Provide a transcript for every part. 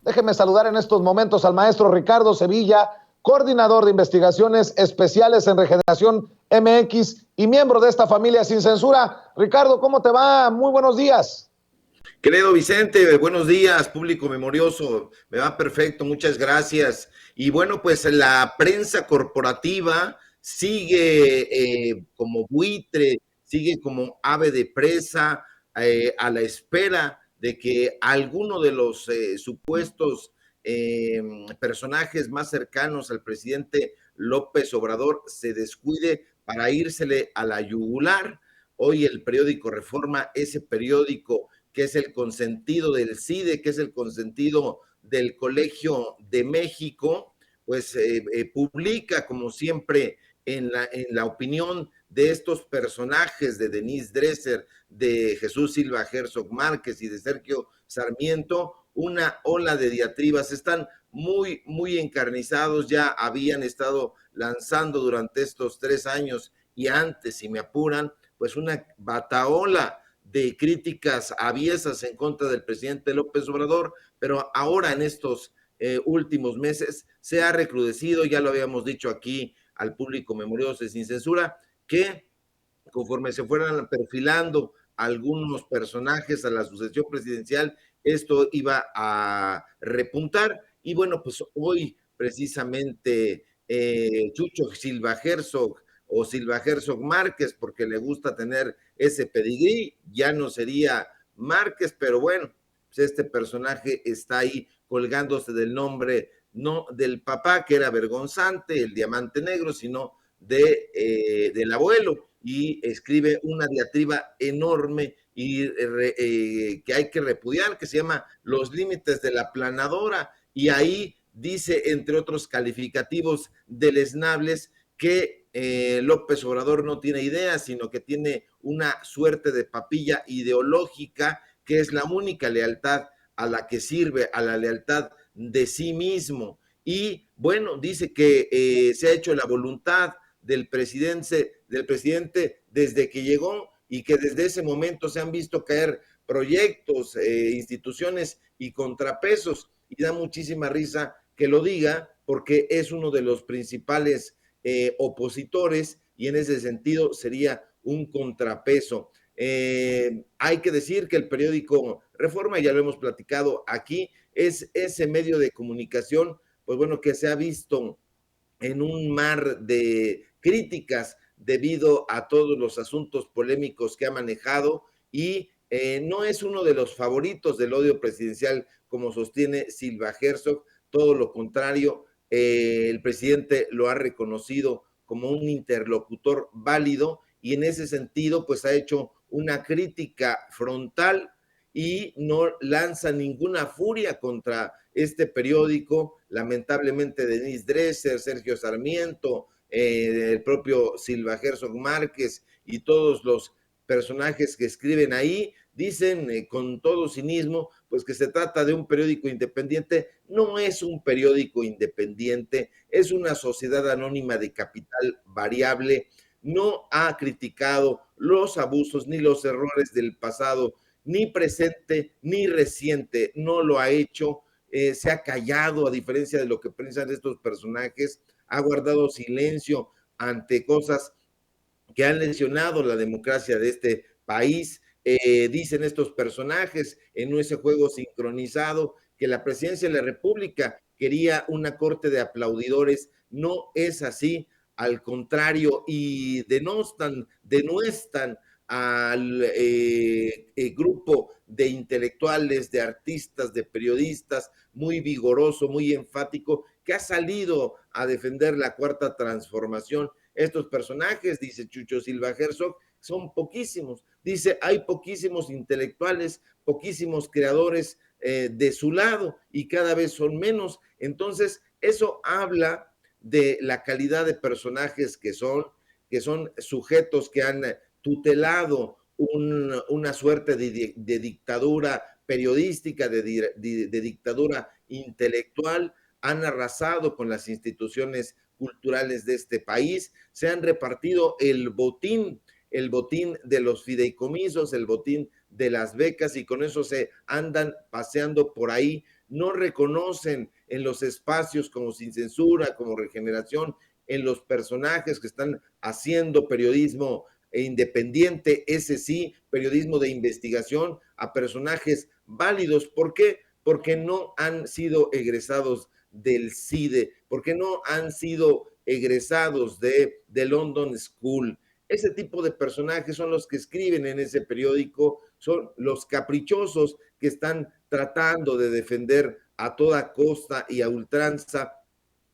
Déjeme saludar en estos momentos al maestro Ricardo Sevilla, coordinador de investigaciones especiales en Regeneración MX y miembro de esta familia sin censura. Ricardo, ¿cómo te va? Muy buenos días. Querido Vicente, buenos días, público memorioso. Me va perfecto, muchas gracias. Y bueno, pues la prensa corporativa sigue como buitre, sigue como ave de presa, a la espera de que alguno de los supuestos personajes más cercanos al presidente López Obrador se descuide para írsele a la yugular. Hoy el periódico Reforma, ese periódico que es el consentido del CIDE, que es el consentido del Colegio de México, pues publica, como siempre, en la opinión de estos personajes, de Denise Dresser, de Jesús Silva Herzog Márquez y de Sergio Sarmiento, una ola de diatribas. Están muy encarnizados, ya habían estado lanzando durante estos 3 años y antes, si me apuran, pues una bataola de críticas aviesas en contra del presidente López Obrador, pero ahora en estos últimos meses se ha recrudecido, ya lo habíamos dicho aquí al público memorioso y sin censura, que conforme se fueran perfilando algunos personajes a la sucesión presidencial, esto iba a repuntar. Y bueno, pues hoy precisamente Chucho Silva Herzog o Silva Herzog Márquez, porque le gusta tener ese pedigrí, ya no sería Márquez, pero bueno, pues este personaje está ahí colgándose del nombre, no del papá, que era vergonzante, el diamante negro, sino del abuelo, y escribe una diatriba enorme y que hay que repudiar, que se llama Los límites de la planadora, y ahí dice, entre otros calificativos deleznables, que López Obrador no tiene idea, sino que tiene una suerte de papilla ideológica, que es la única lealtad a la que sirve, a la lealtad de sí mismo. Y bueno, dice que se ha hecho la voluntad del presidente desde que llegó, y que desde ese momento se han visto caer proyectos, instituciones y contrapesos, y da muchísima risa que lo diga, porque es uno de los principales opositores, y en ese sentido sería un contrapeso. Hay que decir que el periódico Reforma, ya lo hemos platicado aquí, es ese medio de comunicación, pues bueno, que se ha visto en un mar de críticas debido a todos los asuntos polémicos que ha manejado, y no es uno de los favoritos del odio presidencial, como sostiene Silva Herzog. Todo lo contrario, el presidente lo ha reconocido como un interlocutor válido, y en ese sentido pues ha hecho una crítica frontal y no lanza ninguna furia contra este periódico. Lamentablemente Denise Dresser, Sergio Sarmiento, el propio Silva Herzog Márquez y todos los personajes que escriben ahí dicen con todo cinismo pues que se trata de un periódico independiente. No es un periódico independiente, es una sociedad anónima de capital variable. No ha criticado los abusos ni los errores del pasado, ni presente ni reciente, no lo ha hecho. Se ha callado, a diferencia de lo que piensan estos personajes, ha guardado silencio ante cosas que han lesionado la democracia de este país. Dicen estos personajes en ese juego sincronizado que la presidencia de la República quería una corte de aplaudidores. No es así, al contrario, y denuestan al grupo de intelectuales, de artistas, de periodistas, muy vigoroso, muy enfático, que ha salido a defender la cuarta transformación. Estos personajes, dice Chucho Silva Herzog, son poquísimos. Dice, hay poquísimos intelectuales, poquísimos creadores de su lado, y cada vez son menos. Entonces, eso habla de la calidad de personajes que son sujetos que han tutelado una suerte de dictadura periodística, de dictadura intelectual, han arrasado con las instituciones culturales de este país, se han repartido el botín de los fideicomisos, el botín de las becas, y con eso se andan paseando por ahí no reconocen en los espacios como Sin Censura, como Regeneración, en los personajes que están haciendo periodismo independiente, ese sí, periodismo de investigación, a personajes válidos. ¿Por qué? Porque no han sido egresados del CIDE, porque no han sido egresados de London School. Ese tipo de personajes son los que escriben en ese periódico, son los caprichosos que están tratando de defender a toda costa y a ultranza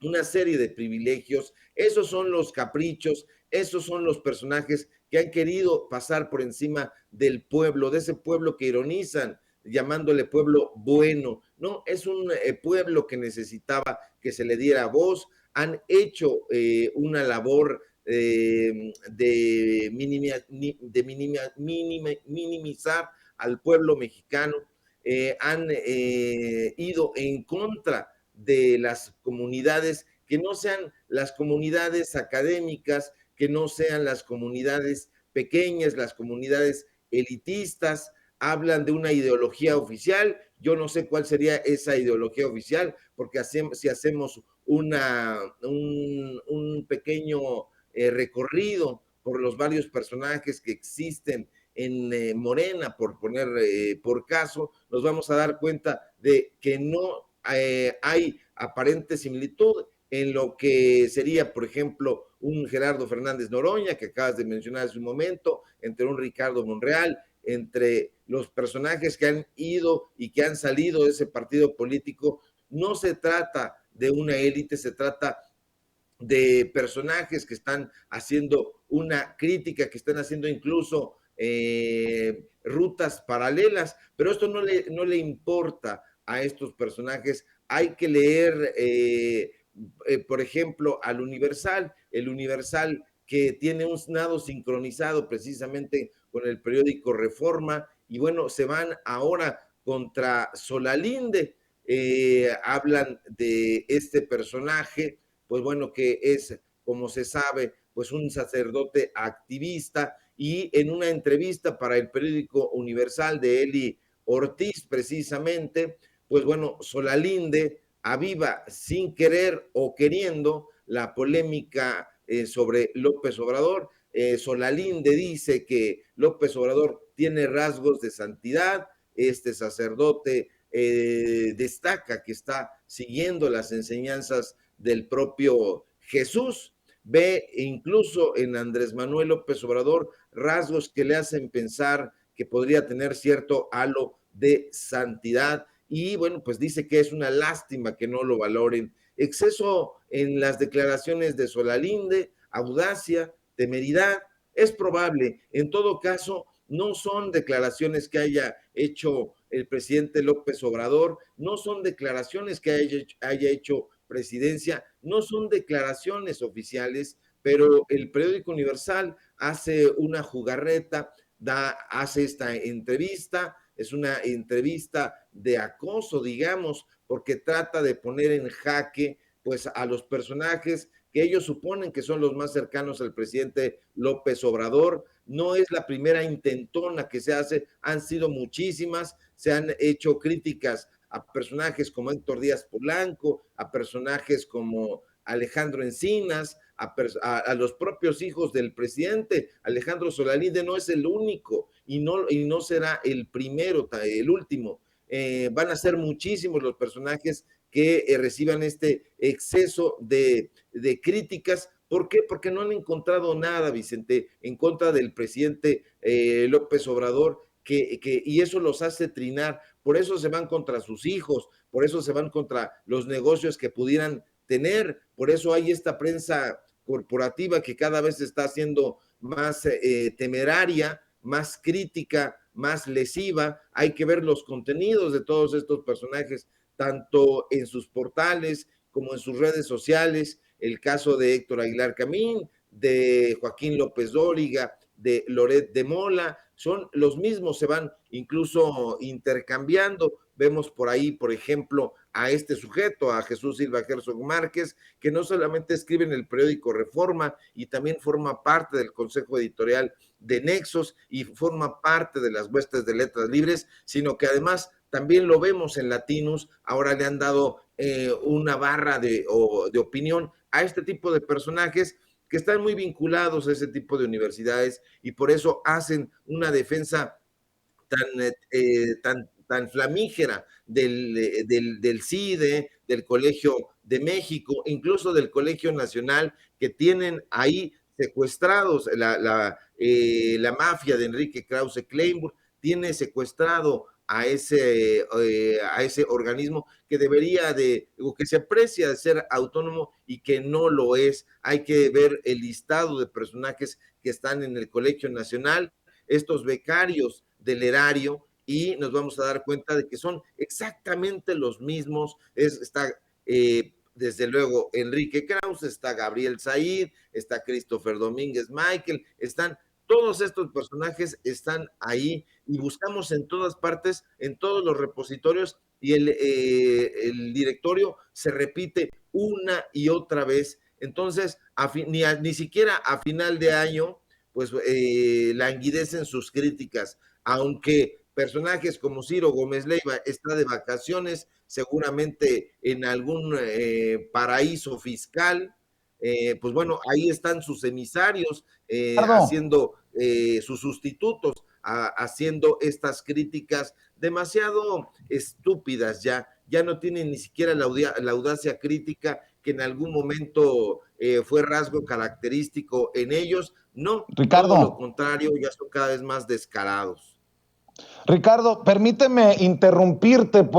una serie de privilegios. Esos son los caprichos, esos son los personajes que han querido pasar por encima del pueblo, de ese pueblo que ironizan llamándole pueblo bueno. No, es un pueblo que necesitaba que se le diera voz. Han hecho una labor de minimizar al pueblo mexicano. Han ido en contra de las comunidades que no sean las comunidades académicas, que no sean las comunidades pequeñas, las comunidades elitistas. Hablan de una ideología oficial. Yo no sé cuál sería esa ideología oficial, porque si hacemos un pequeño recorrido por los varios personajes que existen en Morena, por poner por caso, nos vamos a dar cuenta de que no hay aparente similitud en lo que sería, por ejemplo, un Gerardo Fernández Noroña, que acabas de mencionar hace un momento, entre un Ricardo Monreal, entre los personajes que han ido y que han salido de ese partido político. No se trata de una élite, se trata de personajes que están haciendo una crítica, que están haciendo incluso rutas paralelas, pero esto no le importa a estos personajes. Hay que leer, por ejemplo, al Universal, el Universal que tiene un nado sincronizado precisamente con el periódico Reforma, y bueno, se van ahora contra Solalinde. Hablan de este personaje, pues bueno, que es, como se sabe, pues un sacerdote activista, y en una entrevista para el periódico Universal de Eli Ortiz, precisamente, pues bueno, Solalinde aviva sin querer o queriendo la polémica sobre López Obrador. Solalinde dice que López Obrador tiene rasgos de santidad. Este sacerdote destaca que está siguiendo las enseñanzas del propio Jesús. Ve incluso en Andrés Manuel López Obrador rasgos que le hacen pensar que podría tener cierto halo de santidad, y bueno, pues dice que es una lástima que no lo valoren. Exceso en las declaraciones de Solalinde, audacia, temeridad, es probable. En todo caso, no son declaraciones que haya hecho el presidente López Obrador, no son declaraciones que haya hecho Presidencia, no son declaraciones oficiales, pero el periódico Universal hace una jugarreta, hace esta entrevista. Es una entrevista de acoso, digamos, porque trata de poner en jaque pues a los personajes que ellos suponen que son los más cercanos al presidente López Obrador. No es la primera intentona que se hace, han sido muchísimas, se han hecho críticas a personajes como Héctor Díaz Polanco, a personajes como Alejandro Encinas, a los propios hijos del presidente. Alejandro Solalinde no es el único y no será el primero, el último. Van a ser muchísimos los personajes que reciban este exceso de críticas. ¿Por qué? Porque no han encontrado nada, Vicente, en contra del presidente López Obrador, y eso los hace trinar. Por eso se van contra sus hijos, por eso se van contra los negocios que pudieran tener. Por eso hay esta prensa corporativa que cada vez está siendo más temeraria, más crítica, más lesiva. Hay que ver los contenidos de todos estos personajes, tanto en sus portales como en sus redes sociales. El caso de Héctor Aguilar Camín, de Joaquín López Dóriga, de Loret de Mola, son los mismos, se van incluso intercambiando. Vemos por ahí, por ejemplo, a este sujeto, a Jesús Silva Herzog Márquez, que no solamente escribe en el periódico Reforma y también forma parte del consejo editorial de nexos y forma parte de las huestes de Letras Libres, sino que además también lo vemos en Latinos. Ahora le han dado una barra de opinión a este tipo de personajes que están muy vinculados a ese tipo de universidades y por eso hacen una defensa tan flamígera del CIDE, del Colegio de México, incluso del Colegio Nacional, que tienen ahí secuestrados la mafia de Enrique Krause Kleinburg, tiene secuestrado a ese organismo que debería o que se aprecia de ser autónomo y que no lo es. Hay que ver el listado de personajes que están en el Colegio Nacional, estos becarios del erario, y nos vamos a dar cuenta de que son exactamente los mismos. Está desde luego Enrique Krause, está Gabriel Said, está Christopher Domínguez Michael, están todos estos personajes, están ahí y buscamos en todas partes, en todos los repositorios, y el directorio se repite una y otra vez. Entonces, ni siquiera a final de año pues languidecen sus críticas, aunque personajes como Ciro Gómez Leiva está de vacaciones, seguramente en algún paraíso fiscal, pues bueno, ahí están sus emisarios haciendo sus sustitutos, haciendo estas críticas demasiado estúpidas. Ya no tienen ni siquiera la audacia crítica que en algún momento fue rasgo característico en ellos. No, Ricardo, todo lo contrario, ya son cada vez más descarados. Ricardo, permíteme interrumpirte.